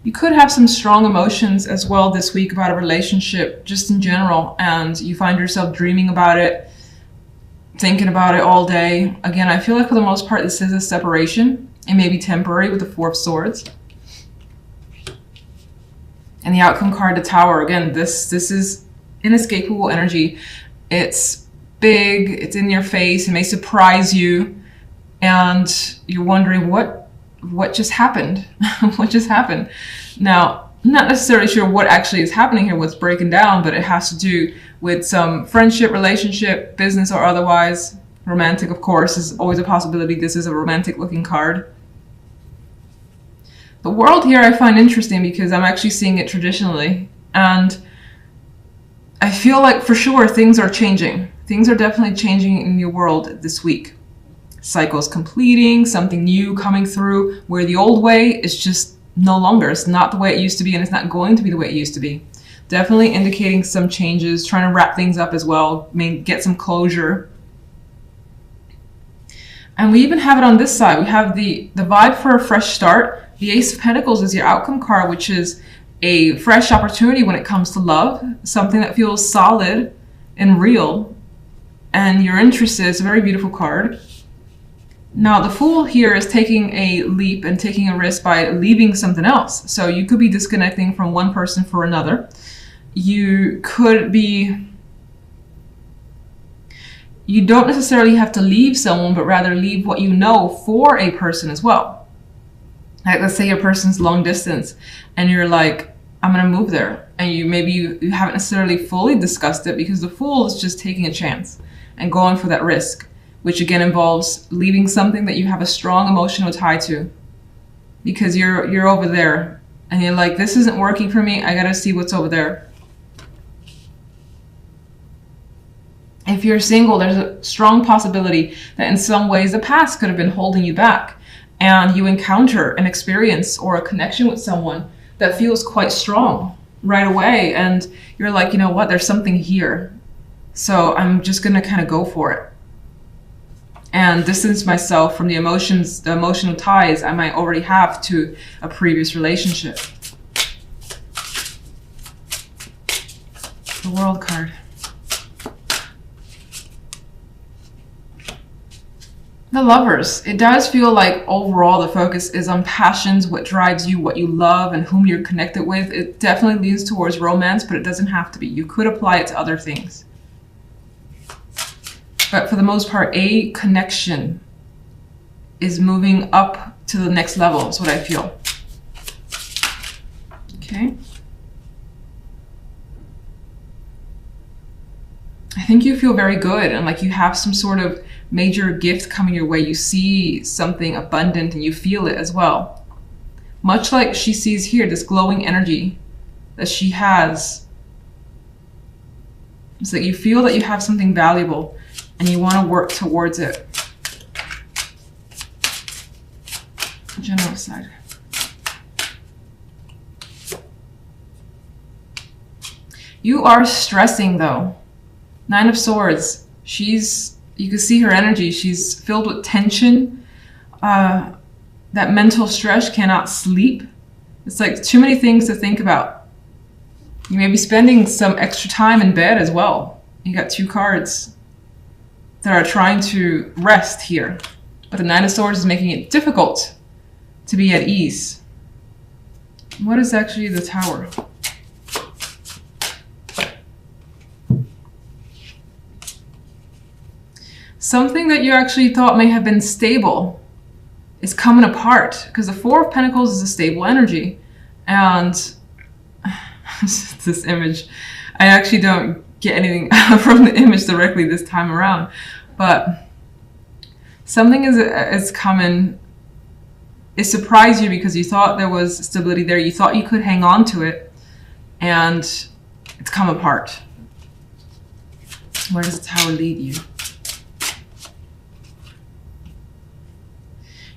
You could have some strong emotions as well this week about a relationship, just in general, and you find yourself dreaming about it, thinking about it all day. Again, I feel like for the most part, this is a separation. It may be temporary with the Four of Swords. And the outcome card, the Tower. Again, this is inescapable energy. It's big, it's in your face, it may surprise you, and you're wondering what just happened? What just happened? Now, I'm not necessarily sure what actually is happening here, what's breaking down, but it has to do with some friendship, relationship, business, or otherwise. Romantic, of course, is always a possibility. This is a romantic looking card. The World here I find interesting because I'm actually seeing it traditionally, and I feel like for sure things are changing. Things are definitely changing in your world this week. Cycles completing, something new coming through, where the old way is just no longer. It's not the way it used to be, and it's not going to be the way it used to be. Definitely indicating some changes, trying to wrap things up as well, maybe get some closure. And we even have it on this side. We have the vibe for a fresh start. The Ace of Pentacles is your outcome card, which is a fresh opportunity when it comes to love, something that feels solid and real, and you're interested. It's a very beautiful card. Now, the Fool here is taking a leap and taking a risk by leaving something else. So you could be disconnecting from one person for another. You could be... You don't necessarily have to leave someone, but rather leave what you know for a person as well. Like, let's say your person's long distance and you're like, I'm going to move there. And you haven't necessarily fully discussed it because the Fool is just taking a chance and going for that risk, which again involves leaving something that you have a strong emotional tie to, because you're over there and you're like, this isn't working for me. I got to see what's over there. If you're single, there's a strong possibility that in some ways the past could have been holding you back, and you encounter an experience or a connection with someone that feels quite strong right away. And you're like, you know what, there's something here. So I'm just going to kind of go for it and distance myself from the emotions, the emotional ties I might already have to a previous relationship. The World card. The Lovers. It does feel like overall the focus is on passions, what drives you, what you love, and whom you're connected with. It definitely leans towards romance, but it doesn't have to be. You could apply it to other things. But for the most part, a connection is moving up to the next level, is what I feel. Okay. I think you feel very good and like you have some sort of major gift coming your way. You see something abundant and you feel it as well. Much like she sees here, this glowing energy that she has. It's like you feel that you have something valuable and you want to work towards it. General side. You are stressing though. Nine of Swords. You can see her energy. She's filled with tension. That mental stress, cannot sleep. It's like too many things to think about. You may be spending some extra time in bed as well. You got two cards that are trying to rest here. But the Nine of Swords is making it difficult to be at ease. What is actually the Tower? Something that you actually thought may have been stable is coming apart, because the Four of Pentacles is a stable energy. And this image, I actually don't get anything from the image directly this time around, but something is coming. It surprised you because you thought there was stability there. You thought you could hang on to it, and it's come apart. Where does the Tower lead you?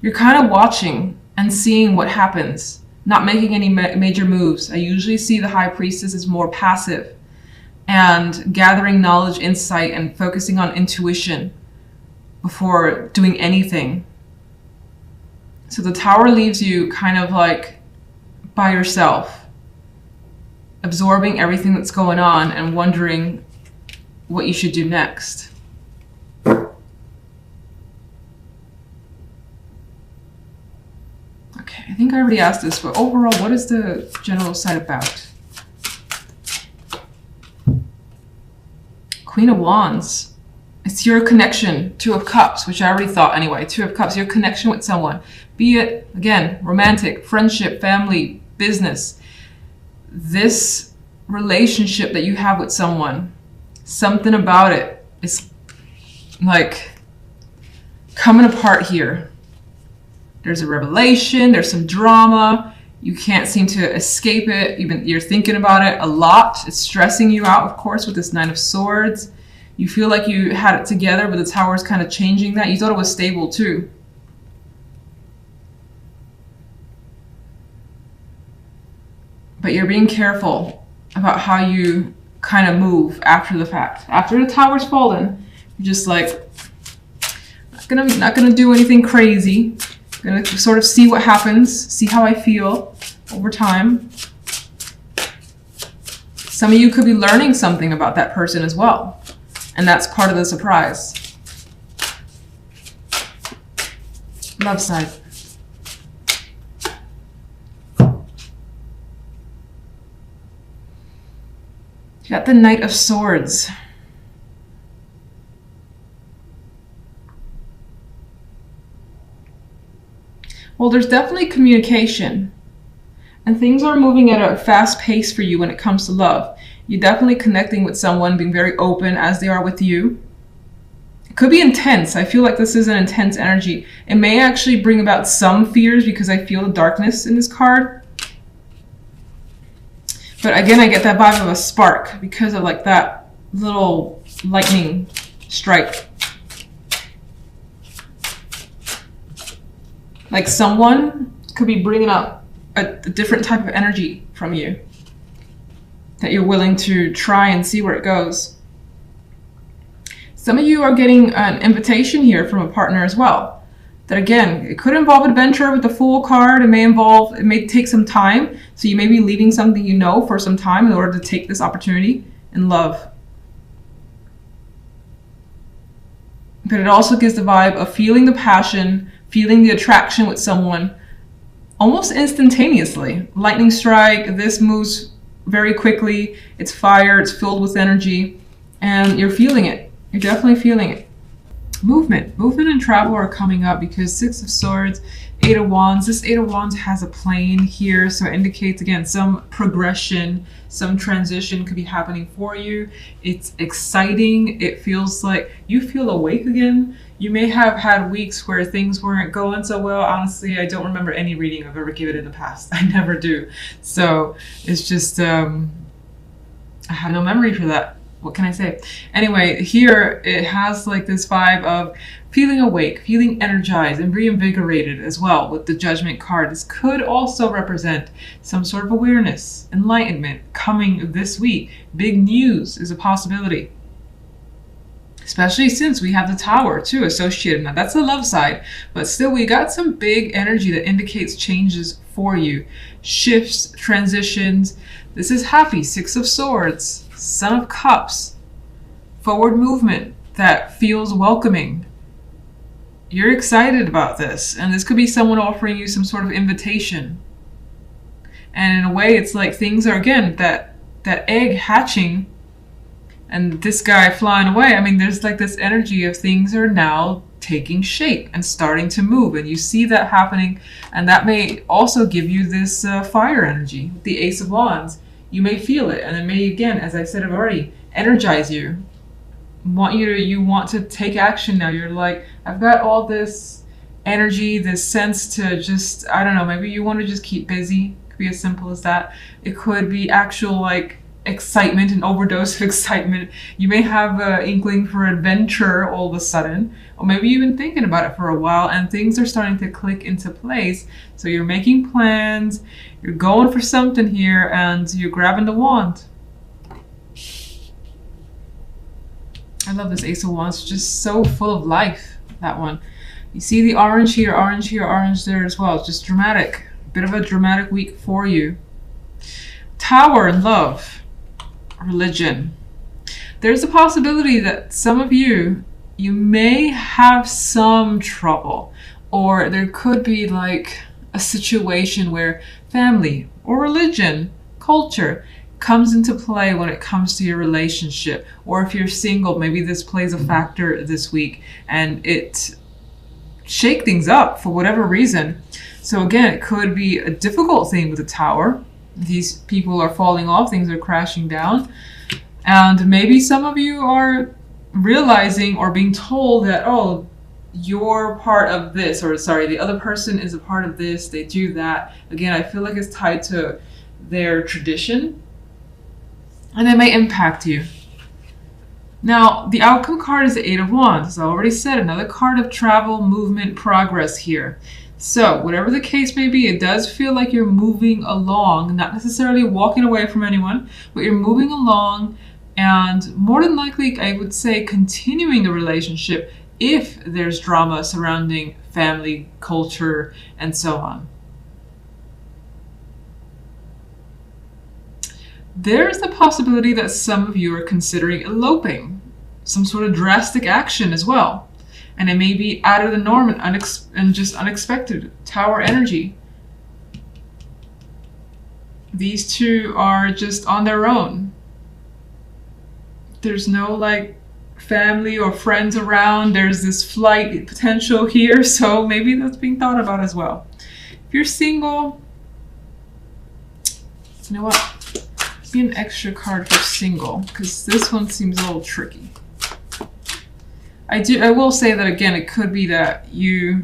You're kind of watching and seeing what happens, not making any major moves. I usually see the High Priestess as more passive and gathering knowledge, insight, and focusing on intuition before doing anything. So the Tower leaves you kind of like by yourself, absorbing everything that's going on and wondering what you should do next. Okay, I think I already asked this, but overall, what is the general side about? Queen of Wands. It's your connection. Two of Cups, which I already thought anyway. Two of Cups, your connection with someone. Be it, again, romantic, friendship, family, business. This relationship that you have with someone, something about it is like coming apart here. There's a revelation, there's some drama. You can't seem to escape it. You're thinking about it a lot. It's stressing you out, of course, with this Nine of Swords. You feel like you had it together, but the Tower is kind of changing that. You thought it was stable too. But you're being careful about how you kind of move after the fact. After the Tower's fallen, you're just like, not gonna do anything crazy. Gonna sort of see what happens, see how I feel over time. Some of you could be learning something about that person as well. And that's part of the surprise. Love side. You got the Knight of Swords. Well, there's definitely communication. And things are moving at a fast pace for you when it comes to love. You're definitely connecting with someone, being very open as they are with you. It could be intense. I feel like this is an intense energy. It may actually bring about some fears because I feel the darkness in this card. But again, I get that vibe of a spark because of like that little lightning strike. Like someone could be bringing up a different type of energy from you that you're willing to try and see where it goes. Some of you are getting an invitation here from a partner as well. That again, it could involve adventure with the Fool card. It may take some time. So you may be leaving something you know for some time in order to take this opportunity in love. But it also gives the vibe of feeling the passion, feeling the attraction with someone almost instantaneously. Lightning strike, this moves very quickly. It's fire, it's filled with energy, and you're feeling it. You're definitely feeling it. Movement and travel are coming up because Six of Swords, Eight of Wands. This Eight of Wands has a plane here, so it indicates again some progression, some transition could be happening for you. It's exciting. It feels like you feel awake again. You may have had weeks where things weren't going so well. Honestly, I don't remember any reading I've ever given in the past. I never do. So it's just, I have no memory for that. What can I say? Anyway, here it has like this vibe of feeling awake, feeling energized and reinvigorated as well with the Judgment card. This could also represent some sort of awareness, enlightenment coming this week. Big news is a possibility. Especially since we have the Tower too associated. Now that's the love side, but still we got some big energy that indicates changes for you. Shifts, transitions. This is happy. Six of Swords, Son of Cups, forward movement that feels welcoming. You're excited about this, and this could be someone offering you some sort of invitation. And in a way, it's like things are, again, that egg hatching and this guy flying away. I mean, there's like this energy of things are now taking shape and starting to move, and you see that happening, and that may also give you this fire energy, the Ace of Wands. You may feel it, and it may, again, as I said already, energize you. You want to take action now. You're like, I've got all this energy, this sense to just, I don't know, maybe you want to just keep busy. It could be as simple as that. It could be actual like excitement, an overdose of excitement. You may have an inkling for adventure all of a sudden, or maybe you've been thinking about it for a while and things are starting to click into place. So you're making plans, you're going for something here, and you're grabbing the wand. I love this Ace of Wands, just so full of life, that one. You see the orange here, orange here, orange there as well. It's just dramatic, bit of a dramatic week for you. Tower, love, religion. There's a possibility that some of you may have some trouble, or there could be like a situation where family or religion, culture comes into play when it comes to your relationship. Or if you're single, maybe this plays a factor this week and it shake things up for whatever reason. So again, it could be a difficult thing with the Tower. These people are falling off, things are crashing down. And maybe some of you are realizing or being told that, oh, you're part of this, or sorry, the other person is a part of this, they do that. Again, I feel like it's tied to their tradition and it may impact you. Now, the outcome card is the Eight of Wands. As I already said, another card of travel, movement, progress here. So, whatever the case may be, it does feel like you're moving along, not necessarily walking away from anyone, but you're moving along and more than likely, I would say, continuing the relationship if there's drama surrounding family, culture, and so on. There's the possibility that some of you are considering eloping, some sort of drastic action as well. And it may be out of the norm and just unexpected. Tower energy. These two are just on their own. There's no like family or friends around. There's this flight potential here, so maybe that's being thought about as well. If you're single, you know what? Be an extra card for single, because this one seems a little tricky. I will say that again, it could be that you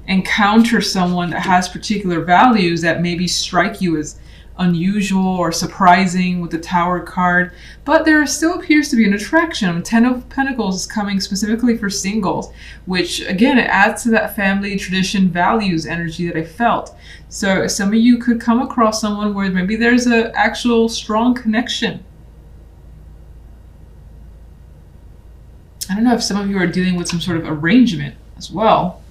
encounter someone that has particular values that maybe strike you as unusual or surprising with the Tower card, but there still appears to be an attraction. Ten of Pentacles is coming specifically for singles, which again, it adds to that family, tradition, values energy that I felt. So some of you could come across someone where maybe there's an actual strong connection. I don't know if some of you are dealing with some sort of arrangement as well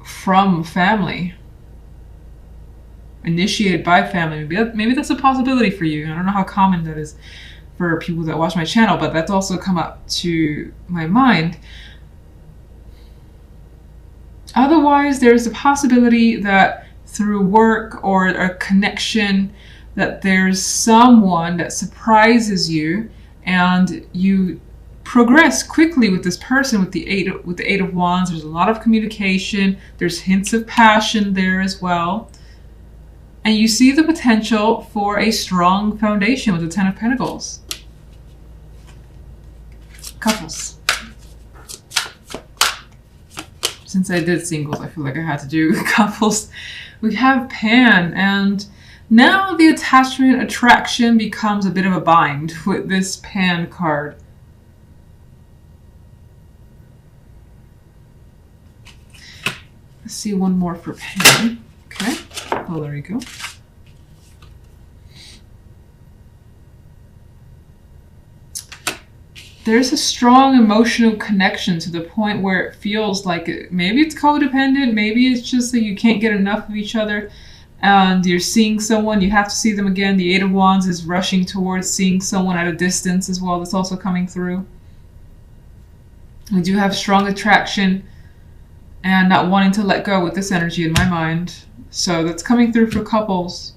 from family, initiated by family. Maybe that's a possibility for you. I don't know how common that is for people that watch my channel, but that's also come up to my mind. Otherwise, there's a possibility that through work or a connection that there's someone that surprises you and you progress quickly with this person with the Eight of Wands. There's a lot of communication. There's hints of passion there as well. And you see the potential for a strong foundation with the Ten of Pentacles. Couples. Since I did singles, I feel like I had to do couples. We have Pan, and now the attachment attraction becomes a bit of a bind with this Pan card. Let's see one more for Pan. Okay. Oh, there you go. There's a strong emotional connection to the point where it feels like maybe it's codependent, maybe it's just that you can't get enough of each other and you're seeing someone, you have to see them again. The Eight of Wands is rushing towards seeing someone at a distance as well. That's also coming through. We do have strong attraction and not wanting to let go with this energy in my mind. So that's coming through for couples.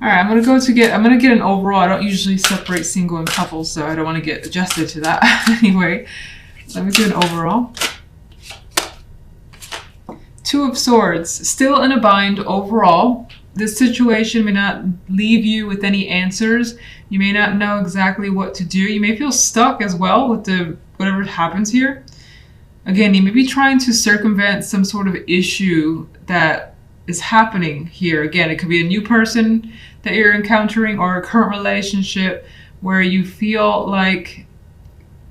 All right, I'm gonna get an overall. I don't usually separate single and couples, so I don't want to get adjusted to that anyway. Let me do an overall. Two of Swords, still in a bind overall. This situation may not leave you with any answers. You may not know exactly what to do. You may feel stuck as well with whatever happens here. Again, you may be trying to circumvent some sort of issue that is happening here. Again, it could be a new person that you're encountering or a current relationship where you feel like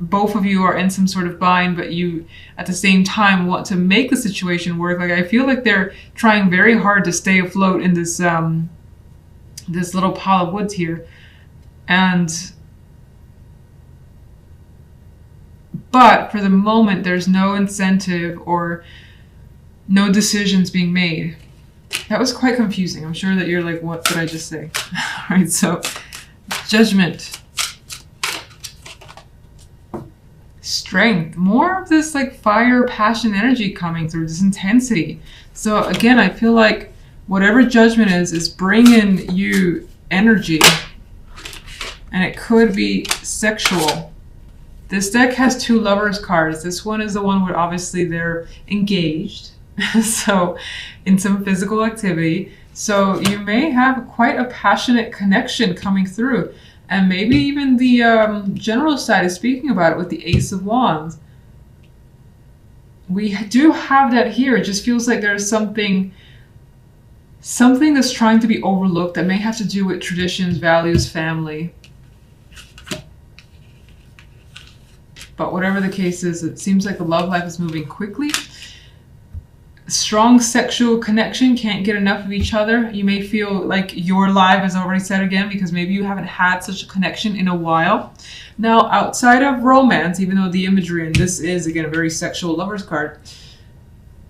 both of you are in some sort of bind, but you at the same time want to make the situation work. Like I feel like they're trying very hard to stay afloat in this this little pile of woods here. But for the moment, there's no incentive or no decisions being made. That was quite confusing. I'm sure that you're like, what did I just say? All right, so Judgment. Strength. More of this like fire, passion, energy coming through, this intensity. So again, I feel like whatever Judgment is bringing you energy. And it could be sexual. This deck has 2 Lovers cards. This one is the one where obviously they're engaged. So in some physical activity. So you may have quite a passionate connection coming through. And maybe even the general side is speaking about it with the Ace of Wands. We do have that here. It just feels like there's something that's trying to be overlooked that may have to do with traditions, values, family. But whatever the case is, it seems like the love life is moving quickly. Strong sexual connection, can't get enough of each other. You may feel like your life is already set again because maybe you haven't had such a connection in a while. Now, outside of romance, even though the imagery, and this is again a very sexual Lovers card,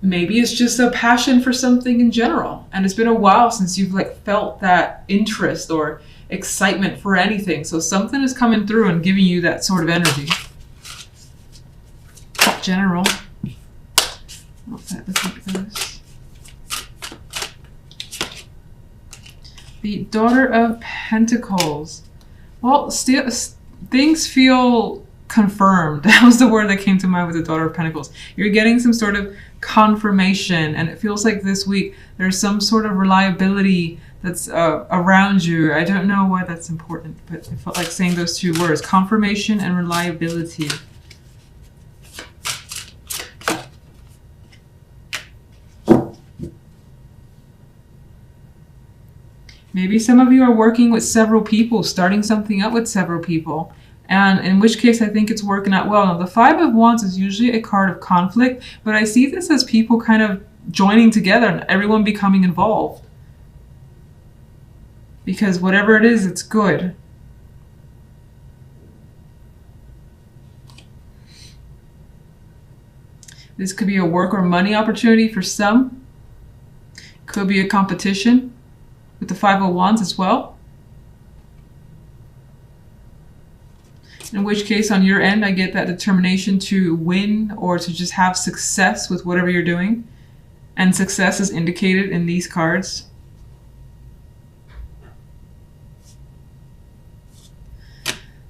maybe it's just a passion for something in general. And it's been a while since you've like felt that interest or excitement for anything. So something is coming through and giving you that sort of energy. General. Let's look at this. The Daughter of Pentacles. Well, still, things feel confirmed. That was the word that came to mind with the Daughter of Pentacles. You're getting some sort of confirmation, and it feels like this week there's some sort of reliability that's around you. I don't know why that's important, but I felt like saying those 2 words, confirmation and reliability. Maybe some of you are working with several people, starting something up with several people. And in which case, I think it's working out well. Now, the 5 of Wands is usually a card of conflict, but I see this as people kind of joining together and everyone becoming involved. Because whatever it is, it's good. This could be a work or money opportunity for some. Could be a competition. With the 5 of Wands as well. In which case, on your end, I get that determination to win or to just have success with whatever you're doing. And success is indicated in these cards.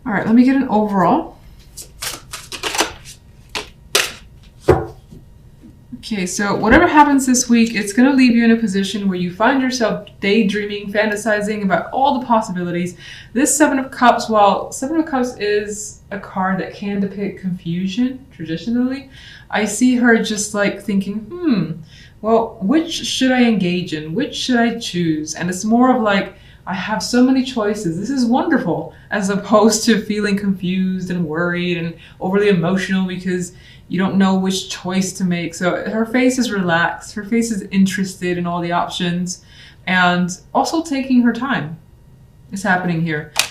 All right, let me get an overall. Okay, so whatever happens this week, it's going to leave you in a position where you find yourself daydreaming, fantasizing about all the possibilities. This 7 of Cups, while 7 of Cups is a card that can depict confusion traditionally, I see her just like thinking, well, which should I engage in? Which should I choose? And it's more of like, I have so many choices. This is wonderful, as opposed to feeling confused and worried and overly emotional because you don't know which choice to make. So her face is relaxed. Her face is interested in all the options and also taking her time. It's happening here.